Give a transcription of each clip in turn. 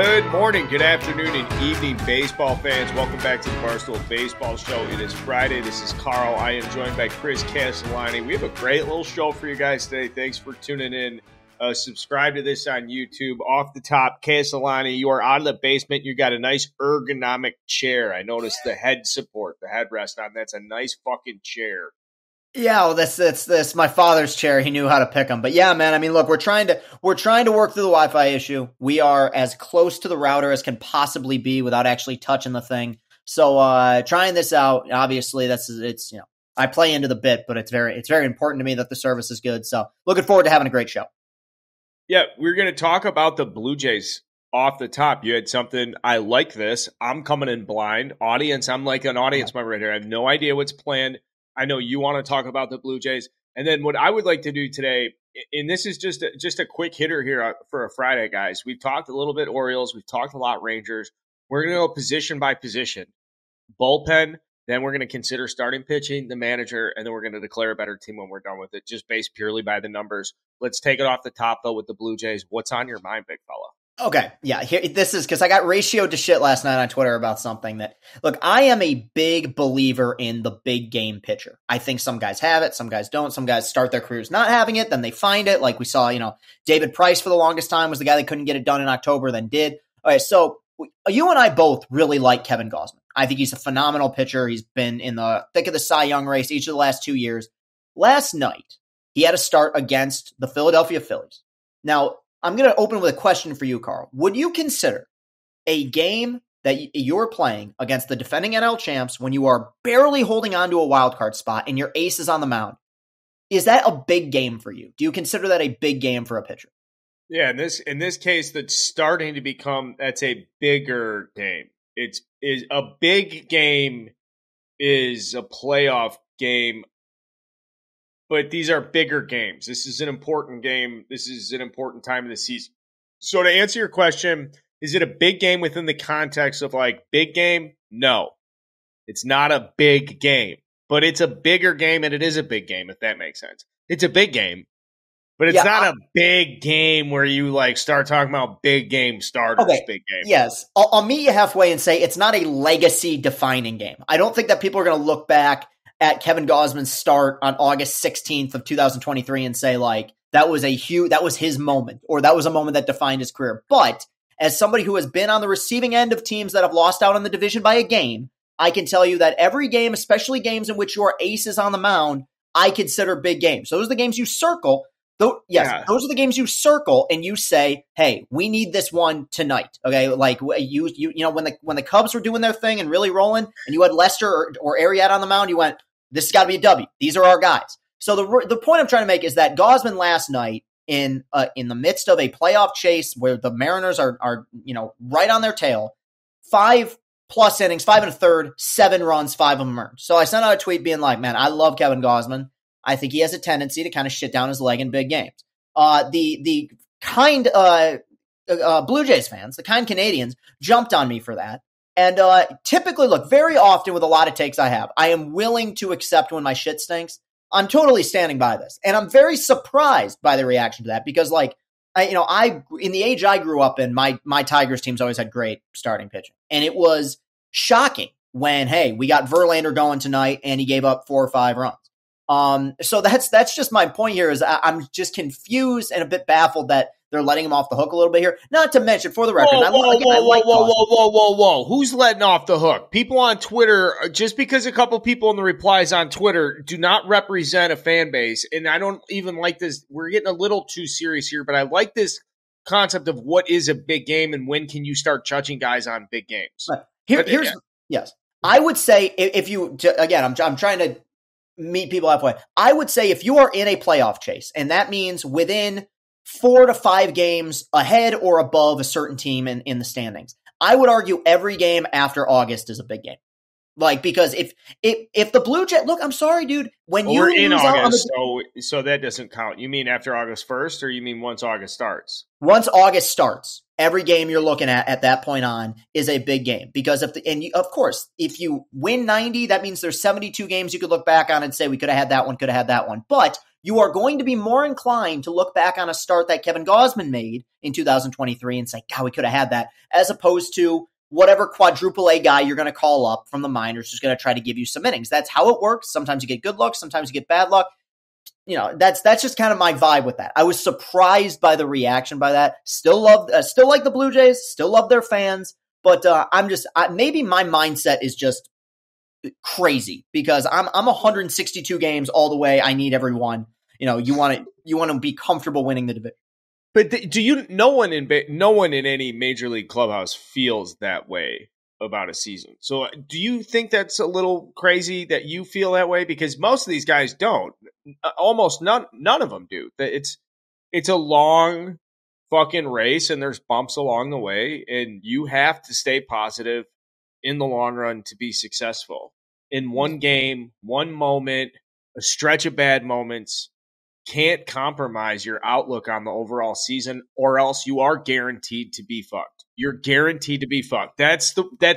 Good morning, good afternoon, and evening, baseball fans. Welcome back to the Barstool Baseball Show. It is Friday. This is Carl. I am joined by Chris Castellani. We have a great little show for you guys today. Thanks for tuning in. Subscribe to this on YouTube. Off the top, Castellani, you are out of the basement. You got a nice ergonomic chair. I noticed the head support, the headrest on that's a nice fucking chair. Yeah, well, that's my father's chair. He knew how to pick them. But yeah, man, I mean, look, we're trying to work through the Wi-Fi issue. We are as close to the router as can possibly be without actually touching the thing. So trying this out, obviously, it's I play into the bit, but it's very important to me that the service is good. So looking forward to having a great show. Yeah, we're going to talk about the Blue Jays off the top. You had something, I like this. I'm coming in blind. Audience, I'm like an audience member right here. I have no idea what's planned. I know you want to talk about the Blue Jays. And then what I would like to do today, and this is just a quick hitter here for a Friday, guys. We've talked a little bit Orioles. We've talked a lot Rangers. We're going to go position by position. Bullpen, then we're going to consider starting pitching, the manager, and then we're going to declare a better team when we're done with it, just based purely by the numbers. Let's take it off the top, though, with the Blue Jays. What's on your mind, big fella? Okay, yeah, this is because I got ratioed to shit last night on Twitter about something that, look, I am a big believer in the big game pitcher. I think some guys have it, some guys don't. Some guys start their careers not having it, then they find it. Like we saw, David Price for the longest time was the guy that couldn't get it done in October, then did. Okay, so you and I both really like Kevin Gausman. I think he's a phenomenal pitcher. He's been in the thick of the Cy Young race each of the last 2 years. Last night, he had a start against the Philadelphia Phillies. Now, I'm going to open with a question for you, Carl. Would you consider a game that you're playing against the defending NL champs when you are barely holding on to a wild card spot and your ace is on the mound? Is that a big game for you? Do you consider that a big game for a pitcher? Yeah, in this case, that's starting to become that's a bigger game. Is a big game is a playoff game. But these are bigger games. This is an important game. This is an important time of the season. So to answer your question, is it a big game within the context of like big game? No, it's not a big game, but it's a bigger game and it is a big game, if that makes sense. It's a big game, but it's not a big game where you like start talking about big game starters, big game. Yes. I'll meet you halfway and say it's not a legacy defining game. I don't think that people are going to look back at Kevin Gausman's start on August 16th of 2023 and say like, that was his moment, or that was a moment that defined his career. But as somebody who has been on the receiving end of teams that have lost out on the division by a game, I can tell you that every game, especially games in which your ace is on the mound, I consider big games. Those are the games you circle. Those are the games you circle and you say, hey, we need this one tonight. Okay. Like when the Cubs were doing their thing and really rolling and you had Lester or Arrieta on the mound, you went, this has got to be a W. These are our guys. So the point I'm trying to make is that Gausman last night in the midst of a playoff chase where the Mariners are right on their tail, 5+ innings, 5 1/3, 7 runs, 5 of them earned. So I sent out a tweet being like, man, I love Kevin Gausman. I think he has a tendency to kind of shit down his leg in big games. The kind Blue Jays fans, the kind Canadians, jumped on me for that. And typically, look, very often with a lot of takes I have, I am willing to accept when my shit stinks. I'm totally standing by this. And I'm very surprised by the reaction to that because, like, I in the age I grew up in, my Tigers teams always had great starting pitching. And it was shocking when, hey, we got Verlander going tonight and he gave up 4 or 5 runs. So that's just my point here is I'm just confused and a bit baffled that they're letting him off the hook a little bit here. Not to mention, for the record, whoa. Who's letting off the hook? People on Twitter, just because a couple people in the replies on Twitter do not represent a fan base, and I don't even like this. We're getting a little too serious here, but I like this concept of what is a big game and when can you start judging guys on big games. Yes. I would say if you, again, I'm trying to meet people halfway. I would say if you are in a playoff chase, and that means within 4 to 5 games ahead or above a certain team in the standings, I would argue every game after August is a big game. Like, because if the Blue Jays, look, I'm sorry, dude. We're in August, so that doesn't count. You mean after August 1st, or you mean once August starts? Once August starts, every game you're looking at that point on is a big game. Because of course, if you win 90, that means there's 72 games you could look back on and say we could have had that one, But you are going to be more inclined to look back on a start that Kevin Gausman made in 2023 and say, God, we could have had that, as opposed to whatever quadruple A guy you're going to call up from the minors who's going to try to give you some innings. That's how it works. Sometimes you get good luck. Sometimes you get bad luck. That's just kind of my vibe with that. I was surprised by the reaction by that. Still like the Blue Jays, still love their fans, but maybe my mindset is just crazy because I'm 162 games all the way. I need everyone. You want to be comfortable winning the division. But no one in any major league clubhouse feels that way about a season. So do you think that's a little crazy that you feel that way? Because most of these guys don't. Almost none of them do. It's a long fucking race and there's bumps along the way and you have to stay positive in the long run to be successful. In one game, one moment, a stretch of bad moments, can't compromise your outlook on the overall season or else you are guaranteed to be fucked. You're guaranteed to be fucked. That's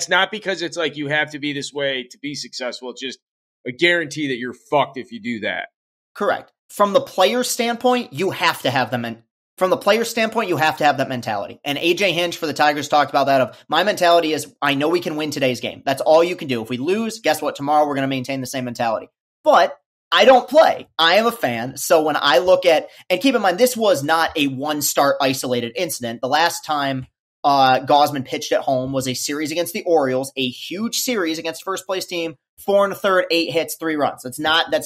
not because it's like you have to be this way to be successful. It's just a guarantee that you're fucked if you do that. Correct. From the player standpoint, you have to have them. From the player standpoint, you have to have that mentality. And AJ Hinch for the Tigers talked about that. My mentality is, I know we can win today's game. That's all you can do. If we lose, guess what? Tomorrow we're going to maintain the same mentality. But I don't play. I am a fan. So when I look at, and keep in mind, this was not a one-start isolated incident. The last time Gausman pitched at home was a series against the Orioles, a huge series against first place team, 4 1/3, 8 hits, 3 runs. That's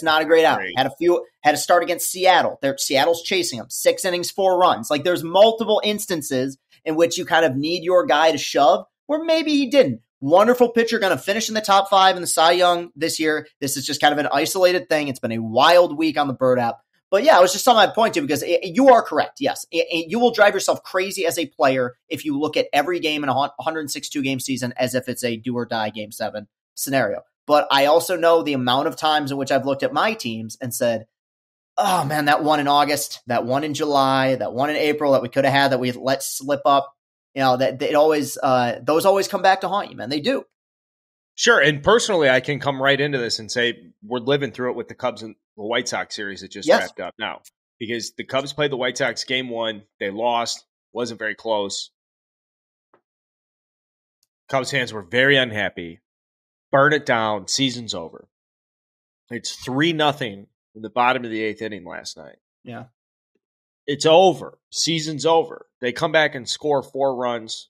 not a great outing. Had a start against Seattle. Seattle's chasing him. 6 innings, 4 runs. Like there's multiple instances in which you kind of need your guy to shove where maybe he didn't. Wonderful pitcher, going to finish in the top 5 in the Cy Young this year. This is just kind of an isolated thing. It's been a wild week on the Bird app. But yeah, I was just on my point too, because you are correct. Yes, you will drive yourself crazy as a player if you look at every game in a 162 game season as if it's a do or die game 7 scenario. But I also know the amount of times in which I've looked at my teams and said, oh man, that one in August, that one in July, that one in April that we could have had that we let slip up. That it always those always come back to haunt you, man. They do. Sure, and personally, I can come right into this and say we're living through it with the Cubs and the White Sox series that just wrapped up now. Because the Cubs played the White Sox game 1, they lost, wasn't very close. Cubs fans were very unhappy. Burn it down, season's over. It's 3-0 in the bottom of the 8th inning last night. Yeah. It's over. Season's over. They come back and score 4 runs.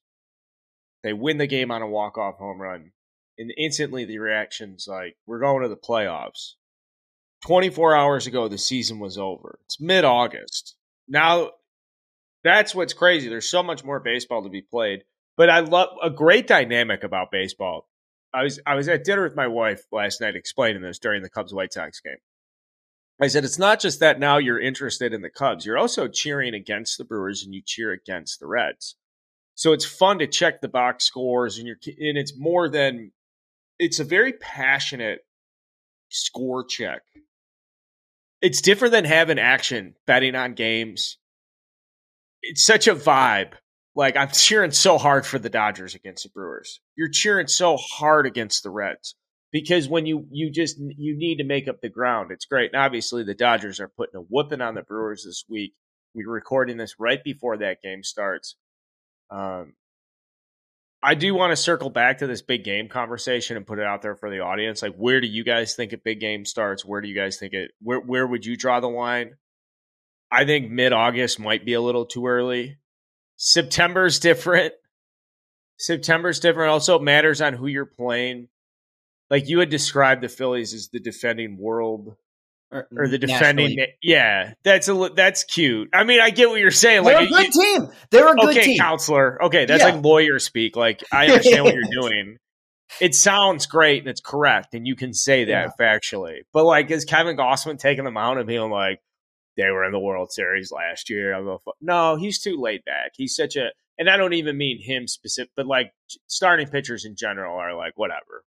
They win the game on a walk-off home run. And instantly the reaction's like, we're going to the playoffs. 24 hours ago, the season was over. It's mid-August. Now, that's what's crazy. There's so much more baseball to be played. But I love a great dynamic about baseball. I was at dinner with my wife last night explaining this during the Cubs-White Sox game. I said, it's not just that now you're interested in the Cubs. You're also cheering against the Brewers and you cheer against the Reds. So it's fun to check the box scores and it's more than – it's a very passionate score check. It's different than having action, betting on games. It's such a vibe. Like, I'm cheering so hard for the Dodgers against the Brewers. You're cheering so hard against the Reds. Because when you need to make up the ground, it's great. And obviously, the Dodgers are putting a whooping on the Brewers this week. We're recording this right before that game starts. I do want to circle back to this big game conversation and put it out there for the audience. Like, where do you guys think a big game starts? Where do you guys think it? Where would you draw the line? I think mid-August might be a little too early. September's different. Also, it matters on who you're playing. Like you had described the Phillies as the defending world or the defending. Yeah, that's cute. I mean, I get what you're saying. They're a good team. They're a good team. Okay, counselor. Okay, that's like lawyer speak. Like I understand what you're doing. It sounds great and it's correct, and you can say that factually. But like, is Kevin Gausman taking them out and being like, they were in the World Series last year? No, he's too laid back. He's such a, and I don't even mean him specific, but like starting pitchers in general are like whatever.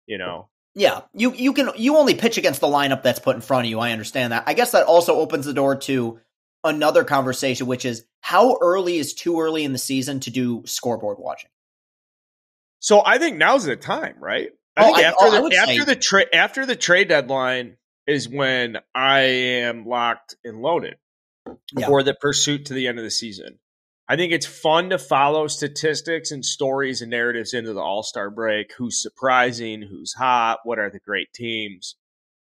You know? Yeah, you only pitch against the lineup that's put in front of you. I understand that. I guess that also opens the door to another conversation, which is how early is too early in the season to do scoreboard watching? So I think now's the time, right? I think after the trade deadline, is when I am locked and loaded for the pursuit to the end of the season. I think it's fun to follow statistics and stories and narratives into the All-Star break. Who's surprising? Who's hot? What are the great teams?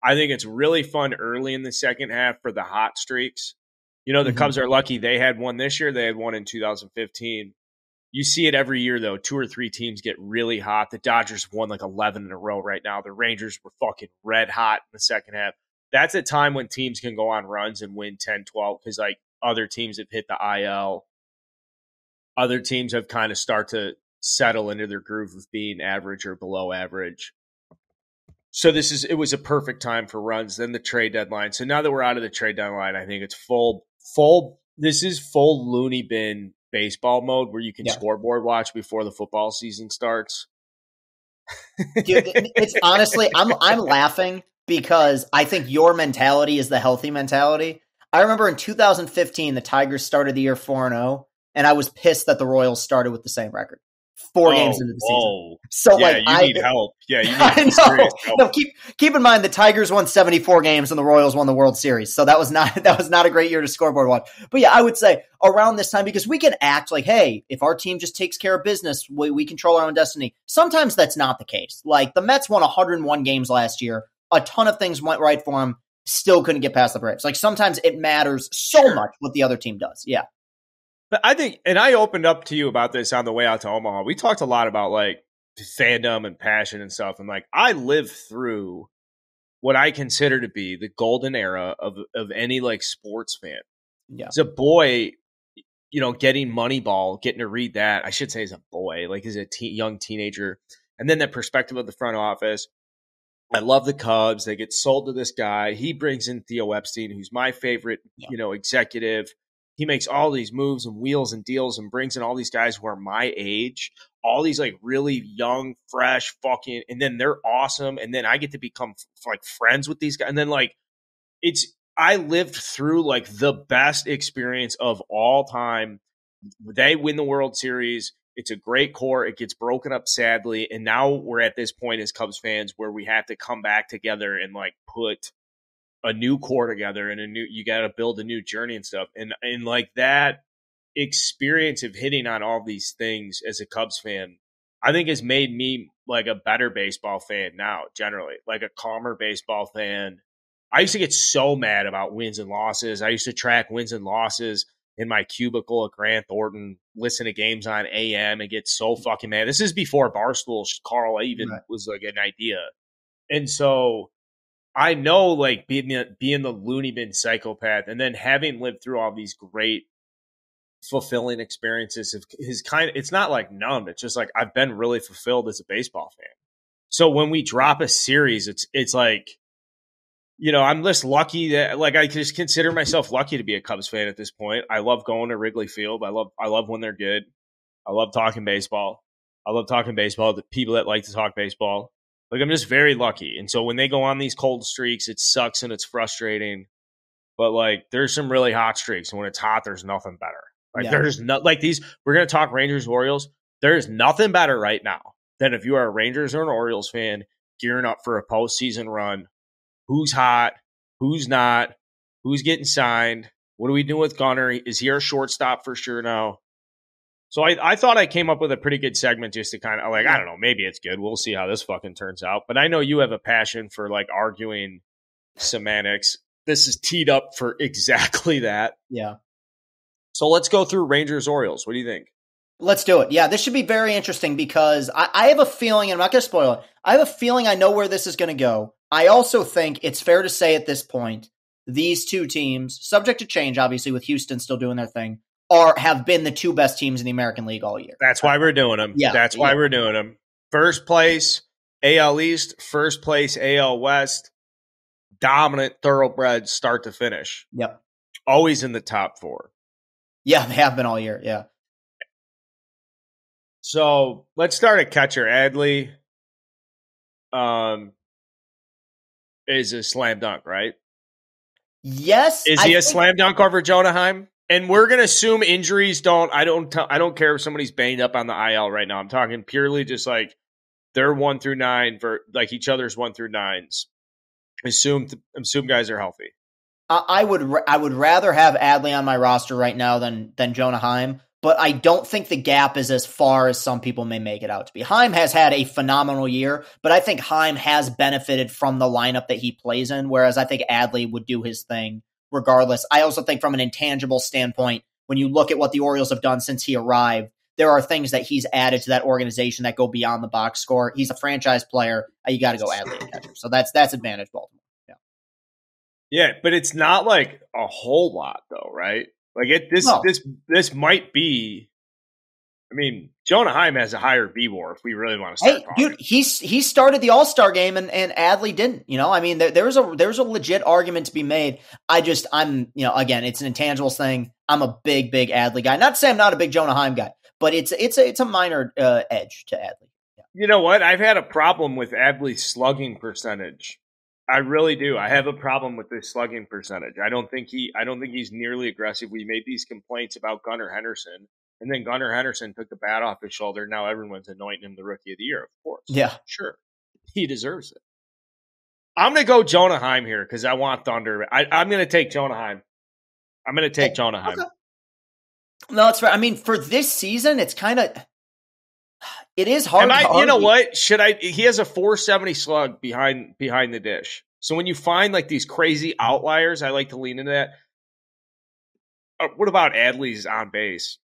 I think it's really fun early in the second half for the hot streaks. You know, the Cubs are lucky. They had one this year. They had one in 2015. You see it every year, though. 2 or 3 teams get really hot. The Dodgers have won like 11 in a row right now. The Rangers were fucking red hot in the second half. That's a time when teams can go on runs and win 10, 12 because like other teams have hit the IL. Other teams have kind of start to settle into their groove of being average or below average. So it was a perfect time for runs. Then the trade deadline. So now that we're out of the trade deadline, I think it's full. This is full loony bin baseball mode where you can scoreboard watch before the football season starts. Dude, it's honestly, I'm laughing because I think your mentality is the healthy mentality. I remember in 2015, the Tigers started the year 4-0. And I was pissed that the Royals started with the same record. 4 games into the season. So you need help. Yeah, you need serious help. No, keep in mind the Tigers won 74 games and the Royals won the World Series. So that was not a great year to scoreboard watch. But yeah, I would say around this time, because we can act like, hey, if our team just takes care of business, we control our own destiny. Sometimes that's not the case. Like the Mets won 101 games last year. A ton of things went right for them. Still couldn't get past the Braves. Like sometimes it matters so much what the other team does. Yeah. But I think, and I opened up to you about this on the way out to Omaha. We talked a lot about like fandom and passion and stuff. And like, I lived through what I consider to be the golden era of any like sports fan. Yeah. As a boy, you know, getting Moneyball, getting to read that, I should say as a boy, like as a young teenager. And then the perspective of the front office. I love the Cubs. They get sold to this guy. He brings in Theo Epstein, who's my favorite, executive. He makes all these moves and wheels and deals and brings in all these guys who are my age, all these like really young, fresh fucking, and then they're awesome. And then I get to become like friends with these guys. And then like, I lived through like the best experience of all time. They win the World Series. It's a great core. It gets broken up sadly. And now we're at this point as Cubs fans where we have to come back together and like put a new core together and you got to build a new journey and stuff. And like that experience of hitting on all these things as a Cubs fan, I think has made me like a better baseball fan now, generally, like a calmer baseball fan. I used to get so mad about wins and losses. I used to track wins and losses in my cubicle at Grant Thornton, listen to games on AM and get so fucking mad. This is before Barstool, Carl even was like an idea. And so I know like being the loony bin psychopath and then having lived through all these great fulfilling experiences is it's not like numb. It's just like I've been really fulfilled as a baseball fan. So when we drop a series, it's like, I'm just lucky that like I just consider myself lucky to be a Cubs fan at this point. I love going to Wrigley Field. I love when they're good. I love talking baseball. I love talking baseball. The people that like to talk baseball. Like, I'm just very lucky. And so when they go on these cold streaks, it sucks and it's frustrating. But, like, there's some really hot streaks. And when it's hot, there's nothing better. Like, there's not like these. We're going to talk Rangers, Orioles. There's nothing better right now than if you are a Rangers or an Orioles fan gearing up for a postseason run. Who's hot? Who's not? Who's getting signed? What are we doing with Gunnar? Is he our shortstop for sure now? So I thought I came up with a pretty good segment just to kind of like, I don't know, maybe it's good. We'll see how this fucking turns out. But I know you have a passion for like arguing semantics. This is teed up for exactly that. Yeah. So let's go through Rangers Orioles. What do you think? Let's do it. Yeah, this should be very interesting because I have a feeling, and I'm not going to spoil it, I have a feeling I know where this is going to go. I also think it's fair to say at this point, these two teams, subject to change, obviously, with Houston still doing their thing, have been the two best teams in the American League all year. That's why we're doing them. Yeah, that's why we're doing them. First place, AL East. First place, AL West. Dominant, thoroughbred, start to finish. Yep. Always in the top 4. Yeah, they have been all year. Yeah. So let's start at catcher. Adley is a slam dunk, right? Yes. Is he a slam dunk over Jonah Heim? And we're gonna assume injuries don't. I don't care if somebody's banged up on the IL right now. I'm talking purely just like they're 1 through 9 for like each other's 1 through 9s. Assume guys are healthy. I would rather have Adley on my roster right now than Jonah Heim, but I don't think the gap is as far as some people may make it out to be. Heim has had a phenomenal year, but I think Heim has benefited from the lineup that he plays in, whereas I think Adley would do his thing regardless. I also think from an intangible standpoint, when you look at what the Orioles have done since he arrived, there are things that he's added to that organization that go beyond the box score. He's a franchise player. You got to go Adley and catcher. So that's advantage Baltimore. Yeah, but it's not like a whole lot, though, right? Like this might be. I mean, Jonah Heim has a higher B-WAR if we really want to start talking. Dude, he started the All-Star game and Adley didn't. I mean, there's a legit argument to be made. I'm again, it's an intangibles thing. I'm a big Adley guy. Not to say I'm not a big Jonah Heim guy, but it's a minor edge to Adley. Yeah. You know what? I've had a problem with Adley's slugging percentage. I really do. I have a problem with this slugging percentage. I don't think he's nearly aggressive. We made these complaints about Gunnar Henderson, and then Gunnar Henderson took the bat off his shoulder. Now everyone's anointing him the Rookie of the Year, of course. Yeah, sure, he deserves it. I'm going to go Jonah Heim here because I want Thunder. I'm going to take Jonah Heim. Jonah Heim. Okay. No, it's fair. I mean, for this season, it's kind of. It is hard. You know what? He has a 470 slug behind the dish. So when you find like these crazy outliers, I like to lean into that. What about Adley's on base?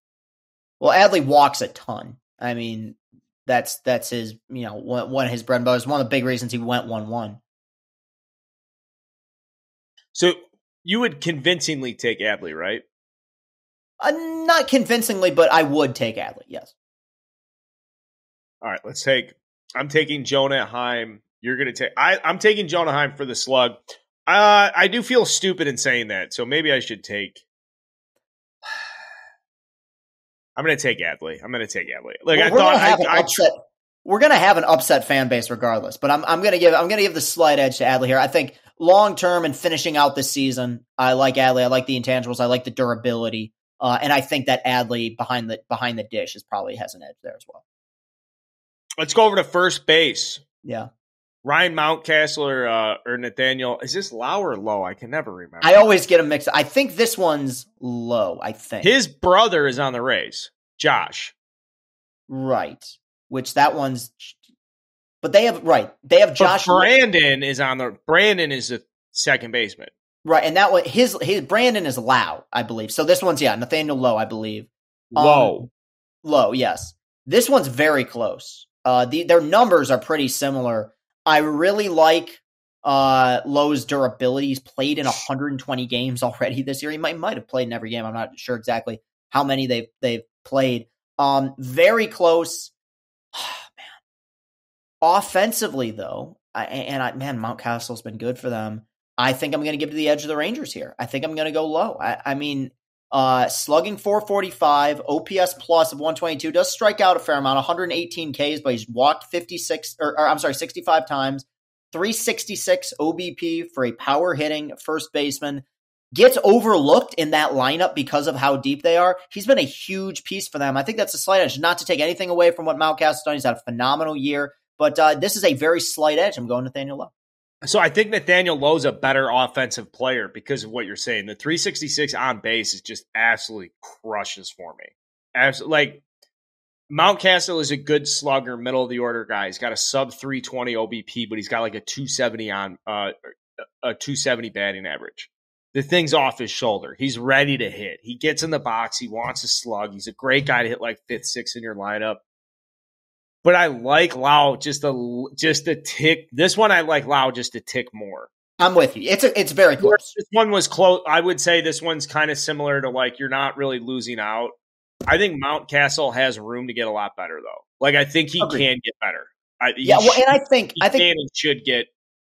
Well, Adley walks a ton. I mean, that's his, one of his bread and butter. One of the big reasons he went 1-1. So you would convincingly take Adley, right? Not convincingly, but I would take Adley, yes. All right, I'm taking Jonah Heim. You're going to take I'm taking Jonah Heim for the slug. I do feel stupid in saying that, so maybe I should take I'm going to take Adley. Like we're going to have an upset fan base regardless, but I'm going to give the slight edge to Adley here. I think long term and finishing out this season, I like Adley. I like the intangibles. I like the durability. And I think that Adley behind the dish probably has an edge there as well. Let's go over to first base. Yeah. Ryan Mountcastle or Nathaniel. Is this low or low? I can never remember. I always get a mix. I think this one's low, I think. His brother is on the Rays, Josh. Right. Which that one's – but they have Josh. But Brandon is the second baseman. Right, and that one his Brandon is Lau, I believe. So this one's Nathaniel Lowe, I believe. Low, yes. This one's very close. Their numbers are pretty similar. I really like Lowe's durability. He's played in 120 games already this year. He might have played in every game. I'm not sure exactly how many they've played. Very close. Man. Offensively, though, Mountcastle's been good for them. I think I'm going to give to the edge of the Rangers here. I think I'm going to go low. I mean, slugging 445, OPS plus of 122, does strike out a fair amount, 118 Ks, but he's walked 65 times, 366 OBP for a power hitting first baseman. Gets overlooked in that lineup because of how deep they are. He's been a huge piece for them. I think that's a slight edge. Not to take anything away from what Mountcastle's done. He's had a phenomenal year, but this is a very slight edge. I'm going Nathaniel Lowe. So I think Nathaniel Lowe's a better offensive player because of what you're saying. The 366 on base is just absolutely crushes for me. Like Mountcastle is a good slugger, middle of the order guy. He's got a sub 320 OBP, but he's got like a 270 a 270 batting average. The thing's off his shoulder. He's ready to hit. He gets in the box. He wants to slug. He's a great guy to hit like fifth, sixth in your lineup. But I like Lau just a tick. This one I like Lau just a tick more. I'm with you. It's very close. This one was close. I would say this one's kind of similar to like you're not really losing out. I think Mountcastle has room to get a lot better though. Like I think he can get better. I think he should get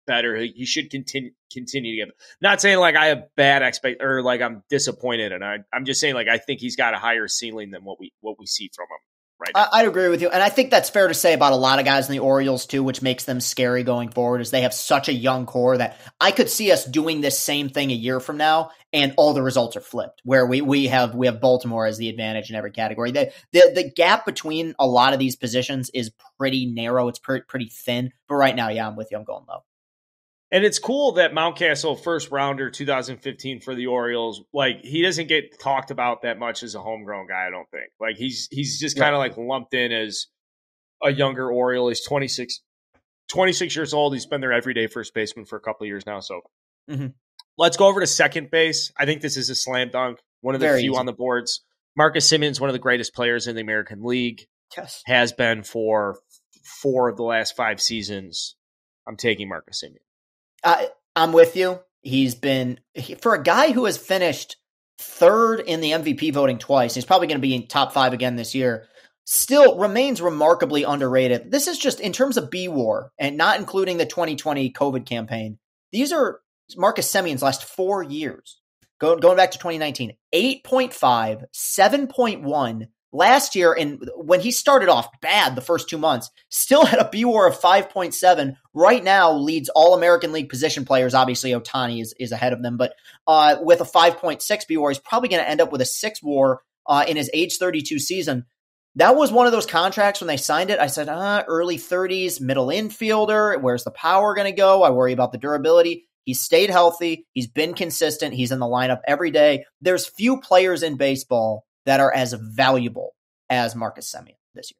better. He should continue to get. Not saying like I have bad or like I'm disappointed, and I'm just saying like I think he's got a higher ceiling than what we see from him. Right. I'd agree with you. And I think that's fair to say about a lot of guys in the Orioles too, which makes them scary going forward, is they have such a young core that I could see us doing this same thing a year from now and all the results are flipped, where we have Baltimore as the advantage in every category. The gap between a lot of these positions is pretty narrow. It's pretty thin. But right now, I'm with you. I'm going low. And it's cool that Mountcastle, first rounder 2015 for the Orioles, like he doesn't get talked about that much as a homegrown guy, I don't think. Like he's just kind of like lumped in as a younger Oriole. He's 26 years old. He's been their everyday first baseman for a couple of years now. So let's go over to second base. I think this is a slam dunk. One of the few on the boards. Marcus Semion's one of the greatest players in the American League. Yes. Has been for 4 of the last 5 seasons. I'm taking Marcus Semien. I'm with you. For a guy who has finished third in the MVP voting twice, he's probably going to be in top 5 again this year, still remains remarkably underrated. This is just in terms of B-WAR and not including the 2020 COVID campaign. These are Marcus Semion's last 4 years. Going back to 2019, 8.5, 7.1. Last year, and when he started off bad the first 2 months, still had a B-WAR of 5.7. Right now, leads all American League position players. Obviously, Ohtani is ahead of them, but with a 5.6 B-WAR, he's probably going to end up with a 6 WAR in his age 32 season. That was one of those contracts when they signed it. I said, early 30s, middle infielder. Where's the power going to go? I worry about the durability. He's stayed healthy. He's been consistent. He's in the lineup every day. There's few players in baseball that are as valuable as Marcus Semien this year.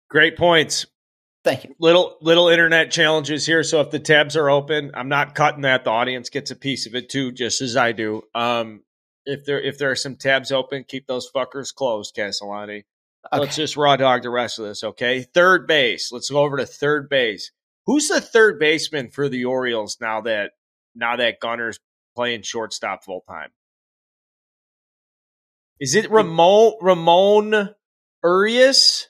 Great points. Thank you. Little internet challenges here. So if the tabs are open, I'm not cutting that. The audience gets a piece of it too, just as I do. If there are some tabs open, keep those fuckers closed, Castellani. Okay. Let's just raw dog the rest of this, okay? Third base. Let's go over to third base. Who's the third baseman for the Orioles now that Gunner's playing shortstop full time? Is it Ramon Urias?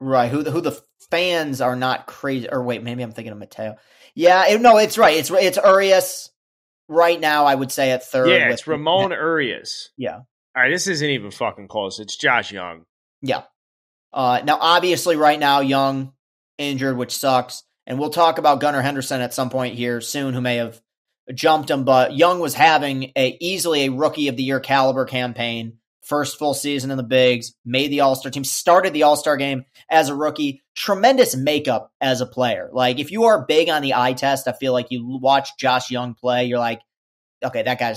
Right. Who the fans are not crazy. Or wait, maybe I'm thinking of Mateo. Yeah, no, it's right. It's Urias right now. I would say at third. Yeah, it's Ramon Urias. Yeah. All right, this isn't even fucking close. It's Josh Young. Yeah. Now, obviously, right now, Young injured, which sucks. And we'll talk about Gunnar Henderson at some point here soon, who may have jumped him. But Young was having easily a Rookie of the Year caliber campaign. First full season in the bigs, made the All-Star team, started the All-Star game as a rookie. Tremendous makeup as a player. Like, if you are big on the eye test, I feel like you watch Josh Young play, you're like, okay, that guy,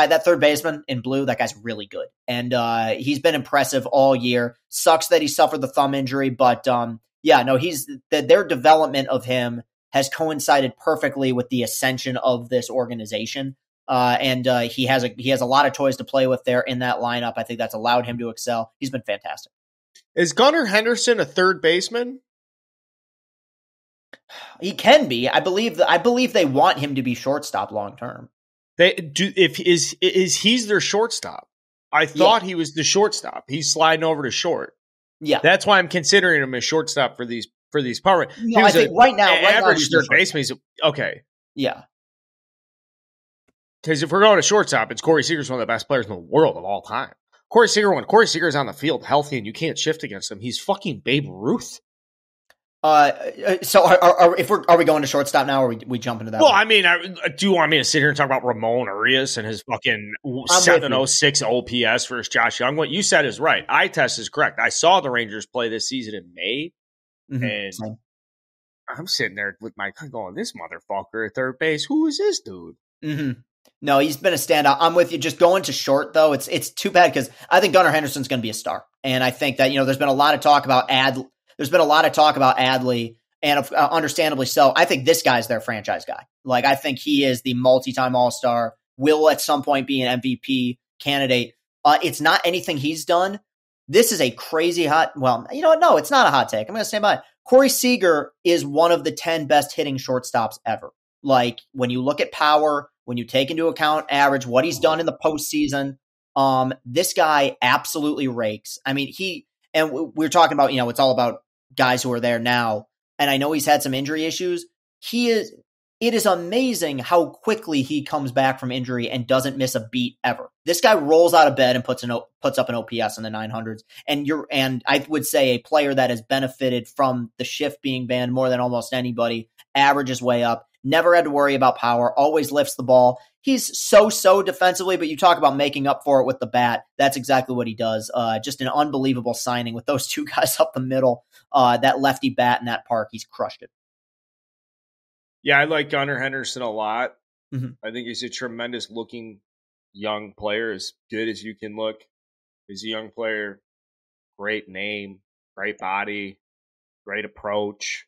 that third baseman in blue, that guy's really good. And he's been impressive all year. Sucks that he suffered the thumb injury, but their development of him has coincided perfectly with the ascension of this organization. And he has a lot of toys to play with there in that lineup. I think that's allowed him to excel. He's been fantastic. Is Gunnar Henderson a third baseman? He can be. I believe they want him to be shortstop long term. They do. He's their shortstop. I thought he was the shortstop. He's sliding over to short. Yeah, that's why I'm considering him a shortstop for these power. No, I think right now, average third baseman. Okay. Yeah. Because if we're going to shortstop, it's Corey Seager's one of the best players in the world of all time. Corey Seager, when Corey Seager's on the field healthy and you can't shift against him, he's fucking Babe Ruth. So are we going to shortstop now, or we jump into that? Well, I mean, do you want me to sit here and talk about Ramon Urias and his fucking 706 OPS versus Josh Young? What you said is right. Eye test is correct. I saw the Rangers play this season in May, and I'm sitting there with my going, this motherfucker at third base. Who is this dude? Mm-hmm. No, he's been a standout. I'm with you. Just going to short, though, it's too bad because I think Gunnar Henderson's going to be a star. And I think that, there's been a lot of talk about Adley. There's been a lot of talk about Adley, and understandably so. I think this guy's their franchise guy. Like, I think he is the multi-time All-Star, will at some point be an MVP candidate. It's not anything he's done. This is a crazy hot – well, no, it's not a hot take. I'm going to stand by it. Corey Seager is one of the 10 best hitting shortstops ever. Like, when you look at power – when you take into account average, what he's done in the postseason, this guy absolutely rakes. I mean, we're talking about, it's all about guys who are there now. And I know he's had some injury issues. It is amazing how quickly he comes back from injury and doesn't miss a beat ever. This guy rolls out of bed and puts up an OPS in the 900s. And I would say a player that has benefited from the shift being banned more than almost anybody. Average is way up. Never had to worry about power, always lifts the ball. he's so defensively, but you talk about making up for it with the bat. That's exactly what he does. Just an unbelievable signing with those two guys up the middle. That lefty bat in that park, he's crushed it. Yeah, I like Gunnar Henderson a lot. Mm-hmm. I think he's a tremendous looking young player, as good as you can look. He's a young player, great name, great body, great approach.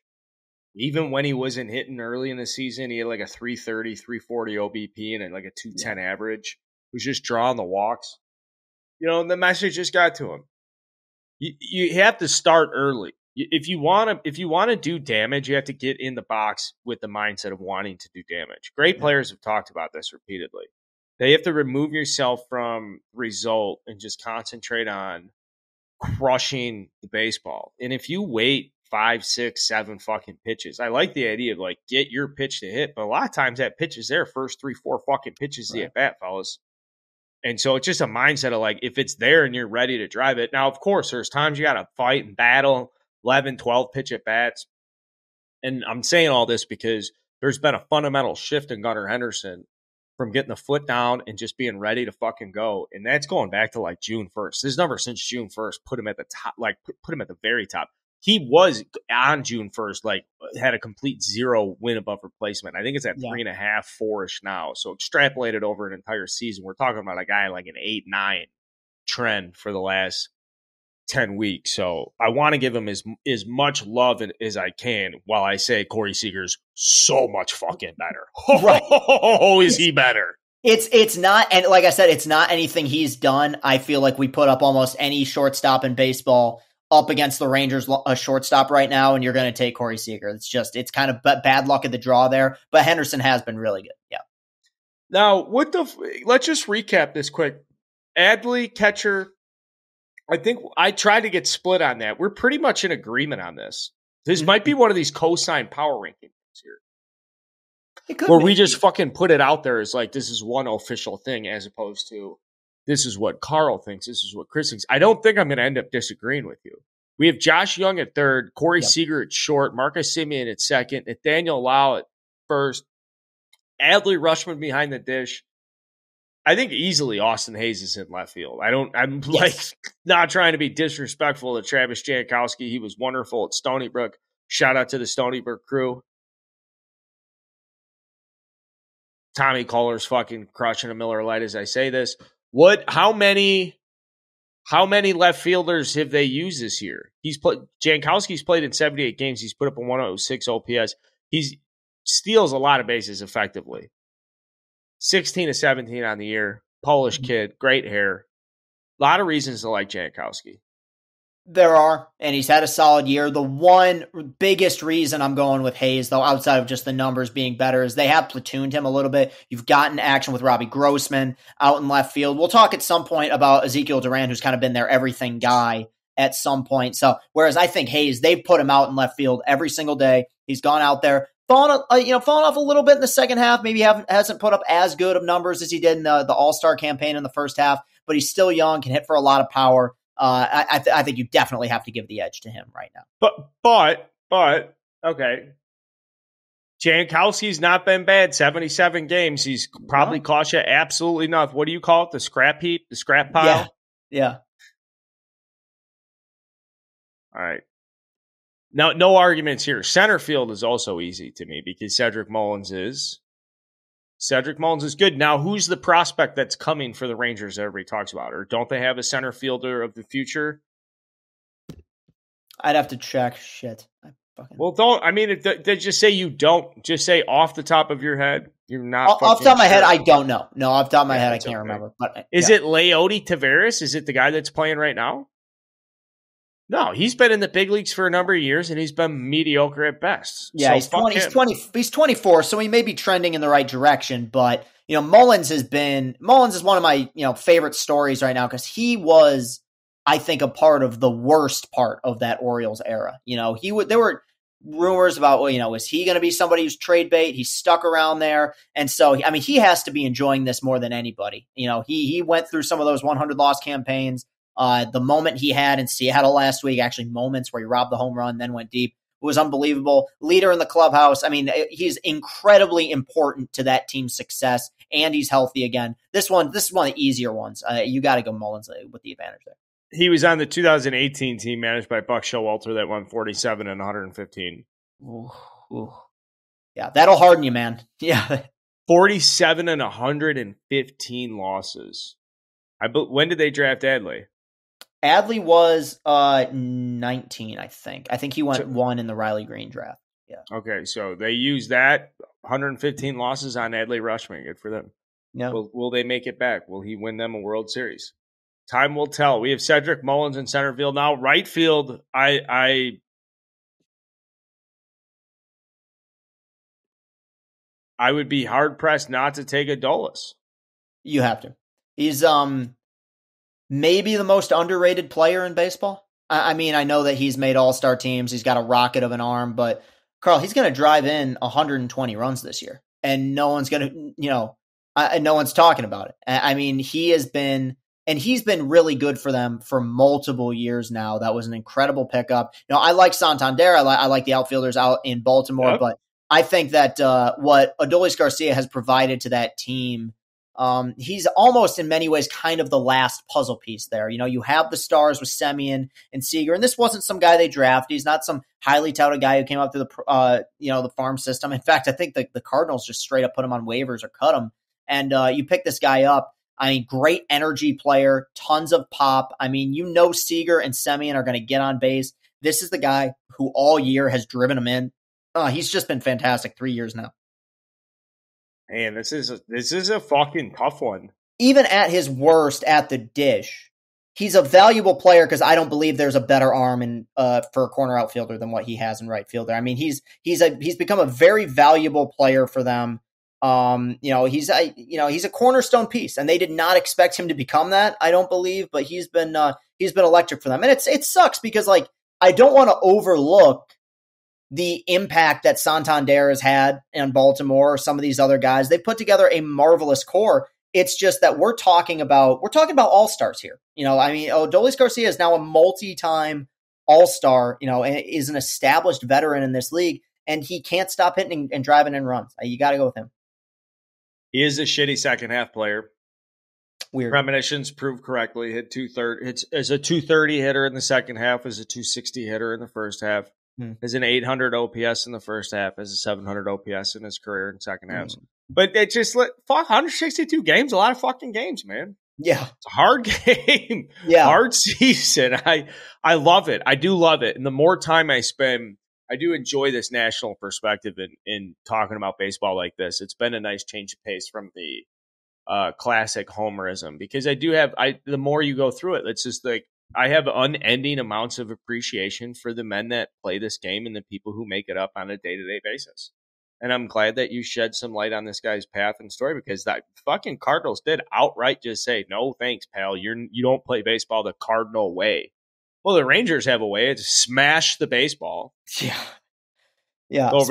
Even when he wasn't hitting early in the season, he had like a 330, 340 OBP and like a 210 average. He was just drawing the walks. The message just got to him. You have to start early. If you want to do damage, you have to get in the box with the mindset of wanting to do damage. Great players have talked about this repeatedly. They have to remove yourself from result and just concentrate on crushing the baseball. And if you wait 5, 6, 7 fucking pitches, I like the idea of like get your pitch to hit, but a lot of times that pitch is there first 3, 4 fucking pitches of the at bat, fellas. And so it's just a mindset of like if it's there and you're ready to drive it. Now, of course, there's times you got to fight and battle 11, 12 pitch at bats. And I'm saying all this because there's been a fundamental shift in Gunnar Henderson from getting the foot down and just being ready to fucking go. And that's going back to like June 1st. His number since June 1st put him at the top, like put him at the very top. He was on June 1st, like had a complete 0 win above replacement. I think it's at 3.5, 4-ish now. So extrapolated over an entire season. We're talking about a guy like an 8-9 trend for the last 10 weeks. So I want to give him as much love as I can while I say Corey Seager's so much fucking better. Right. Oh, is he better? It's not, and like I said, it's not anything he's done. I feel like we put up almost any shortstop in baseball up against the Rangers a shortstop right now, and you're going to take Corey Seager. It's kind of bad luck of the draw there, but Henderson has been really good. Yeah. Now, let's just recap this quick. Adley, catcher. I think I tried to get split on that. We're pretty much in agreement on this. This might be one of these cosign power rankings here. Where we just fucking put it out there as like, this is one official thing as opposed to this is what Carl thinks. This is what Chris thinks. I don't think I'm going to end up disagreeing with you. We have Josh Young at third, Corey Seager at short, Marcus Semien at second, Nathaniel Lau at first, Adley Rutschman behind the dish. I think easily Austin Hayes is in left field. I'm like not trying to be disrespectful to Travis Jankowski. He was wonderful at Stony Brook. Shout out to the Stony Brook crew. Tommy Kohler's fucking crushing a Miller Lite as I say this. How many left fielders have they used this year? Jankowski's played in 78 games. He's put up a 106 OPS. He steals a lot of bases effectively. 16 to 17 on the year. Polish kid, great hair. A lot of reasons to like Jankowski. There are, and he's had a solid year. The one biggest reason I'm going with Hayes, though, outside of just the numbers being better, is they have platooned him a little bit. You've gotten action with Robbie Grossman out in left field. We'll talk at some point about Ezekiel Duran, who's kind of been their everything guy at some point. So, whereas I think Hayes, they've put him out in left field every single day. He's gone out there, fallen off a little bit in the second half. Maybe hasn't put up as good of numbers as he did in the All-Star campaign in the first half, but he's still young, can hit for a lot of power. I think you definitely have to give the edge to him right now. But okay. Jankowski's not been bad. 77 games. He's probably cost you absolutely nothing. What do you call it? The scrap heap? The scrap pile? Yeah. All right. Now, no arguments here. Center field is also easy to me because Cedric Mullins is good. Now, who's the prospect that's coming for the Rangers that everybody talks about? Or don't they have a center fielder of the future? I'd have to check. Shit. Well, don't. I mean, they just say you don't. Just say off the top of your head. You're not. Off the top of my head, I don't know. No, off the top of my head, I can't remember. But is it Leody Taveras? Is it the guy that's playing right now? No, he's been in the big leagues for a number of years, and he's been mediocre at best. Yeah, so he's 24, so he may be trending in the right direction. But Mullins is one of my favorite stories right now because he was, I think, a part of the worst part of that Orioles era. There were rumors about, is he going to be somebody who's trade bait? He's stuck around there, and so I mean, he has to be enjoying this more than anybody. He went through some of those 100 loss campaigns. The moment he had in Seattle last week, actually moments where he robbed the home run, then went deep, was unbelievable. Leader in the clubhouse. I mean, he's incredibly important to that team's success, and he's healthy again. This is one of the easier ones. You got to go Mullins with the advantage there. He was on the 2018 team managed by Buck Showalter that won 47 and 115. Ooh. Yeah, that'll harden you, man. Yeah. 47 and 115 losses. When did they draft Adley? Adley was 19, I think. I think he went 1 in the Riley Green draft. Yeah. Okay, so they used that 115 losses on Adley Rutschman. Good for them. Yeah. Will they make it back? Will he win them a World Series? Time will tell. We have Cedric Mullins in center field now. Right field, I would be hard pressed not to take Adolis. You have to. He's maybe the most underrated player in baseball. I mean, I know that he's made all-star teams. He's got a rocket of an arm, but Carl, he's going to drive in 120 runs this year, and no one's going to, no one's talking about it. I mean, he's been really good for them for multiple years now. That was an incredible pickup. I like Santander. I like the outfielders out in Baltimore, but I think that what Adolis Garcia has provided to that team, he's almost in many ways kind of the last puzzle piece there. You have the stars with Semien and Seager, and this wasn't some guy they drafted. He's not some highly touted guy who came up through the farm system. In fact, I think the Cardinals just straight up put him on waivers or cut him. And you pick this guy up. I mean, great energy player, tons of pop. I mean, Seager and Semien are going to get on base. This is the guy who all year has driven him in. He's just been fantastic 3 years now. Man, this is a fucking tough one. Even at his worst at the dish, he's a valuable player because I don't believe there's a better arm for a corner outfielder than what he has in right fielder. I mean, he's become a very valuable player for them. He's a cornerstone piece, and they did not expect him to become that, I don't believe, but he's been electric for them. And it sucks because I don't want to overlook the impact that Santander has had in Baltimore or some of these other guys. They put together a marvelous core. It's just that we're talking about all-stars here. Adolis Garcia is now a multi-time all-star, and is an established veteran in this league, and he can't stop hitting and driving in runs. You got to go with him. He is a shitty second half player. Weird. Premonitions proved correctly. Hit 230. As a 230 hitter in the second half, as a 260 hitter in the first half. As an 800 OPS in the first half, as a 700 OPS in his career in second halves. But it just 162 games, a lot of fucking games, man. Yeah. It's a hard game. Yeah. Hard season. I love it. I do love it. And the more time I spend, I do enjoy this national perspective in talking about baseball like this. It's been a nice change of pace from the classic homerism, because the more you go through it, it's just I have unending amounts of appreciation for the men that play this game and the people who make it up on a day-to-day basis. And I'm glad that you shed some light on this guy's path and story, because that fucking Cardinals did outright just say, no, thanks, pal. You don't play baseball the Cardinal way. Well, the Rangers have a way to smash the baseball. Yeah. Yeah. Go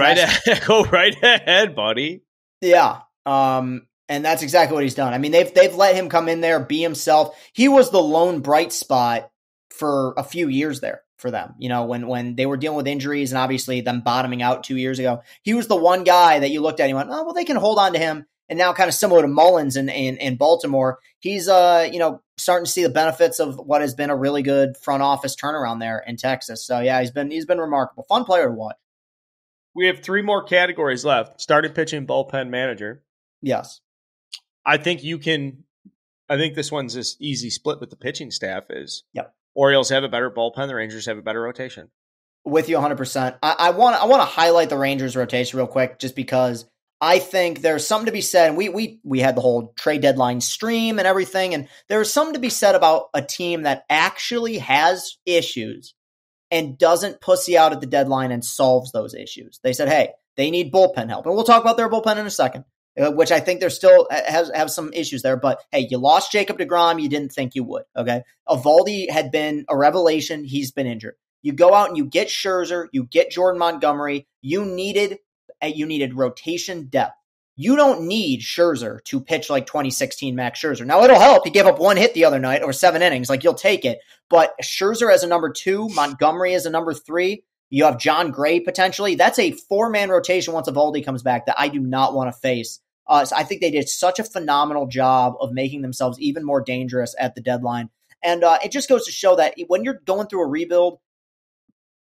right ahead, buddy. Yeah. And that's exactly what he's done. I mean, they've let him come in there, be himself. He was the lone bright spot for a few years there for them. When they were dealing with injuries and obviously them bottoming out 2 years ago, he was the one guy that you looked at and you went, oh, well, they can hold on to him. And now, kind of similar to Mullins in Baltimore, he's starting to see the benefits of what has been a really good front office turnaround there in Texas. So yeah, he's been remarkable. Fun player to watch. We have 3 more categories left. Starting pitching, bullpen, manager. Yes. I think this one's this easy split with the pitching staff is. Yep. Orioles have a better bullpen. The Rangers have a better rotation. With you 100%. I want to highlight the Rangers rotation real quick, just because I think there's something to be said. And we had the whole trade deadline stream and everything, and there's something to be said about a team that actually has issues and doesn't pussy out at the deadline and solves those issues. They said, hey, they need bullpen help, and we'll talk about their bullpen in a second. Which I think they're still have some issues there. But, hey, you lost Jacob deGrom. You didn't think you would, okay? Eovaldi had been a revelation. He's been injured. You go out and you get Scherzer. You get Jordan Montgomery. You needed rotation depth. You don't need Scherzer to pitch like 2016 Max Scherzer. Now, it'll help. He gave up 1 hit the other night or 7 innings. You'll take it. But Scherzer as a number 2, Montgomery as a number 3, You have John Gray potentially. That's a 4-man rotation once Eovaldi comes back that I do not want to face. So I think they did such a phenomenal job of making themselves even more dangerous at the deadline. And it just goes to show that when you're going through a rebuild,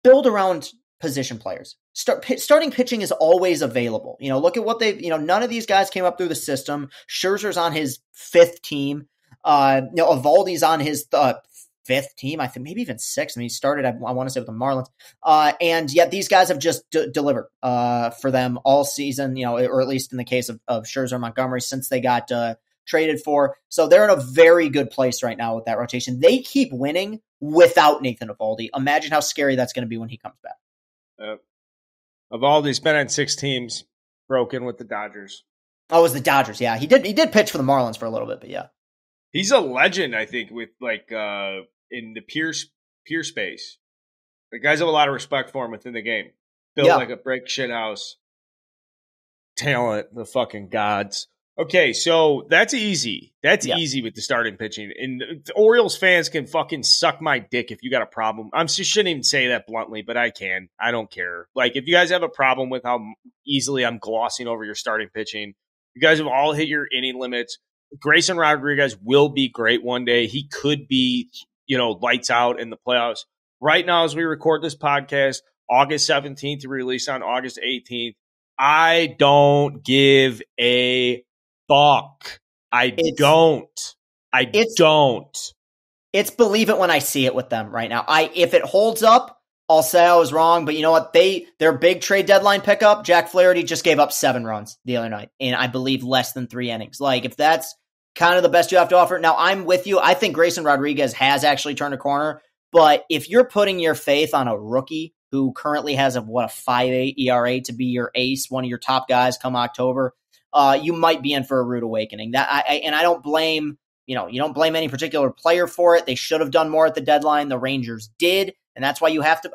build around position players. Starting pitching is always available. Look at what they've, none of these guys came up through the system. Scherzer's on his 5th team. Eovaldi's on his 5th team, I think maybe even 6th. I mean, he started, I want to say, with the Marlins. And yet these guys have just delivered for them all season, or at least in the case of Scherzer and Montgomery since they got traded for. So they're in a very good place right now with that rotation. They keep winning without Nathan Eovaldi. Imagine how scary that's going to be when he comes back. Eovaldi's been on 6 teams, broken with the Dodgers. Oh, it was the Dodgers. Yeah, he did pitch for the Marlins for a little bit, but yeah. He's a legend, I think, with in the peer space. The guys have a lot of respect for him within the game. Built like a brick shit house. Talent, the fucking gods. Okay, so that's easy. That's easy with the starting pitching. And the Orioles fans can fucking suck my dick if you got a problem. I shouldn't even say that bluntly, but I can. I don't care. Like, if you guys have a problem with how easily I'm glossing over your starting pitching, you guys have all hit your inning limits. Grayson Rodriguez will be great one day. He could be, lights out in the playoffs. Right now, as we record this podcast, August 17th to release on August 18th, I don't give a fuck. I don't. It's believe it when I see it with them right now. If it holds up, I'll say I was wrong, but you know what? Their big trade deadline pickup, Jack Flaherty just gave up 7 runs the other night in, I believe, less than 3 innings. Like, if that's kind of the best you have to offer. Now, I'm with you. I think Grayson Rodriguez has actually turned a corner, but if you're putting your faith on a rookie who currently has a 5.8 ERA to be your ace, one of your top guys come October, you might be in for a rude awakening. And I don't blame, you don't blame any particular player for it. They should have done more at the deadline. The Rangers did. And that's why you have to,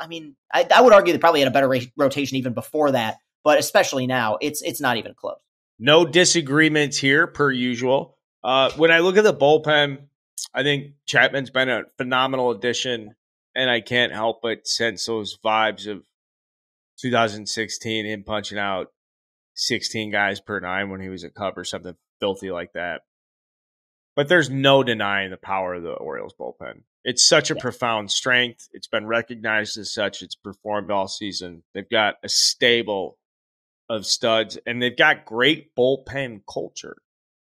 I would argue they probably had a better rotation even before that, but especially now, it's not even close. No disagreements here, per usual. When I look at the bullpen, I think Chapman's been a phenomenal addition, and I can't help but sense those vibes of 2016, him punching out 16 guys per 9 when he was at Cub or something filthy like that. But there's no denying the power of the Orioles bullpen. It's such a profound strength. It's been recognized as such. It's performed all season. They've got a stable of studs, and they've got great bullpen culture,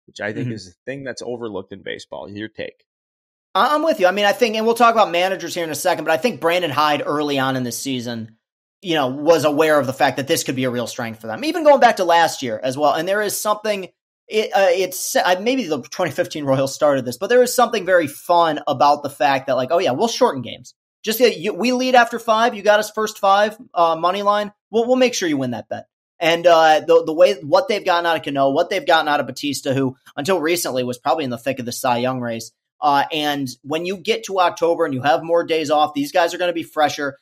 which I think is the thing that's overlooked in baseball. Your take. I'm with you. I think, and we'll talk about managers here in a second, but I think Brandon Hyde early on in this season, was aware of the fact that this could be a real strength for them, even going back to last year as well. And there is something, maybe the 2015 Royals started this, but there is something very fun about the fact that, like, oh yeah, we'll shorten games. Just we lead after 5. You got us first 5 money line. We'll make sure you win that bet. And the way what they've gotten out of Cano, what they've gotten out of Batista, who until recently was probably in the thick of the Cy Young race. And when you get to October and you have more days off, these guys are going to be fresher.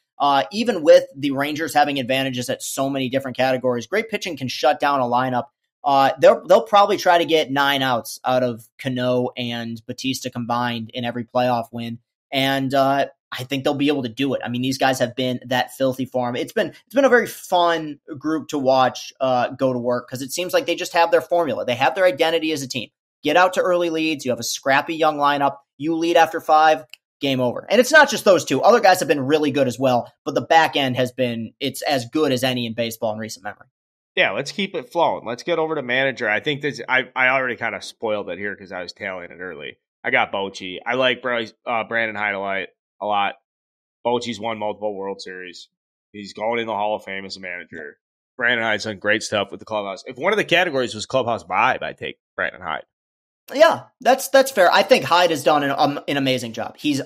Even with the Rangers having advantages at so many different categories, great pitching can shut down a lineup. They'll probably try to get 9 outs out of Cano and Batista combined in every playoff win. And I think they'll be able to do it. These guys have been that filthy form. It's been a very fun group to watch go to work because it seems like they just have their formula. They have their identity as a team. Get out to early leads. You have a scrappy young lineup. You lead after 5, game over. And it's not just those two. Other guys have been really good as well, but the back end it's as good as any in baseball in recent memory. Yeah, let's keep it flowing. Let's get over to manager. I think I already kind of spoiled it here because I was tailing it early. I got Bochy. I like Brandon Hyde a lot. Bochy's won multiple World Series. He's going in the Hall of Fame as a manager. Brandon Hyde's done great stuff with the clubhouse. If one of the categories was clubhouse vibe, I'd take Brandon Hyde. Yeah, that's fair. I think Hyde has done an amazing job. He's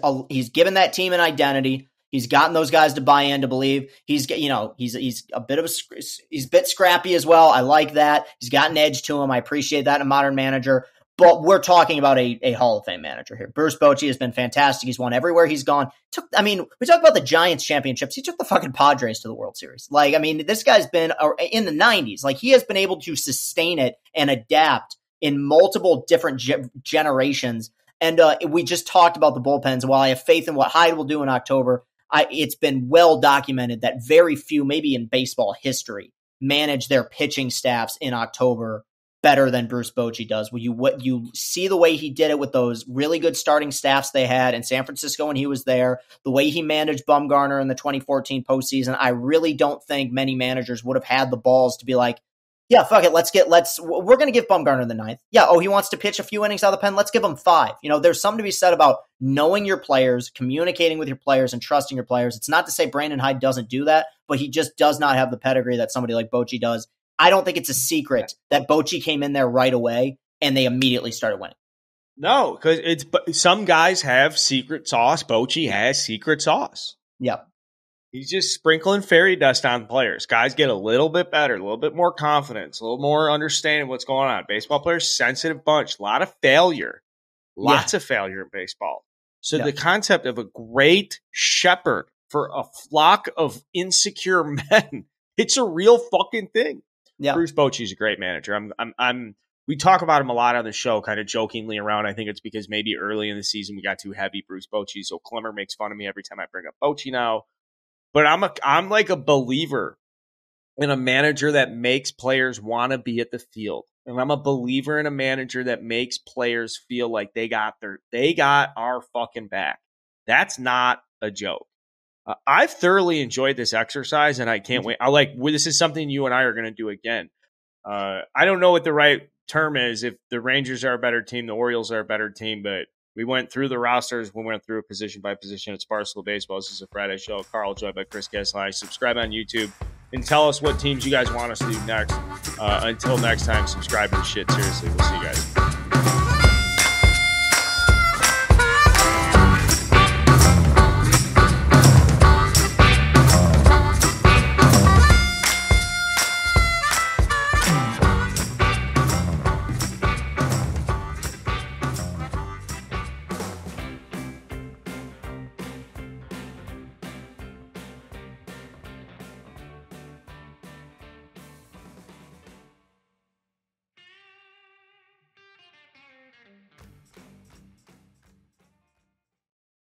given that team an identity. He's gotten those guys to buy in, to believe. He's a bit scrappy as well. I like that. He's got an edge to him. I appreciate that in a modern manager. But we're talking about a Hall of Fame manager here. Bruce Bochy has been fantastic. He's won everywhere he's gone. We talk about the Giants championships. He took the fucking Padres to the World Series. This guy's been in the 90s. He has been able to sustain it and adapt in multiple different generations. And we just talked about the bullpens. While I have faith in what Hyde will do in October, it's been well documented that very few, maybe in baseball history, manage their pitching staffs in October better than Bruce Bochy does. What you see the way he did it with those really good starting staffs they had in San Francisco when he was there, the way he managed Bumgarner in the 2014 postseason, I really don't think many managers would have had the balls to be like, yeah, fuck it. We're going to give Bumgarner the ninth. Yeah. Oh, he wants to pitch a few innings out of the pen. Let's give him 5. There's something to be said about knowing your players, communicating with your players, and trusting your players. It's not to say Brandon Hyde doesn't do that, but he just does not have the pedigree that somebody like Bochy does. I don't think it's a secret that Bochy came in there right away and they immediately started winning. No, because some guys have secret sauce. Bochy has secret sauce. Yep. He's just sprinkling fairy dust on players. Guys get a little bit better, a little bit more confidence, a little more understanding what's going on. Baseball players, sensitive bunch, a lot of failure. Lots of failure in baseball. So the concept of a great shepherd for a flock of insecure men, it's a real fucking thing. Yeah. Bruce Bochy's a great manager. We talk about him a lot on the show, kind of jokingly around. I think it's because maybe early in the season we got too heavy Bruce Bochy, so Clemmer makes fun of me every time I bring up Bochy now. But I'm like a believer in a manager that makes players want to be at the field. And I'm a believer in a manager that makes players feel like they got our fucking back. That's not a joke. I've thoroughly enjoyed this exercise, and I can't wait. This is something you and I are going to do again. I don't know what the right term is. If the Rangers are a better team, the Orioles are a better team, but we went through the rosters. We went through position by position. It's Barstool Baseball. This is a Friday show. Carl, joined by Chris Castellani. Subscribe on YouTube and tell us what teams you guys want us to do next. Until next time, subscribe and shit. Seriously, we'll see you guys.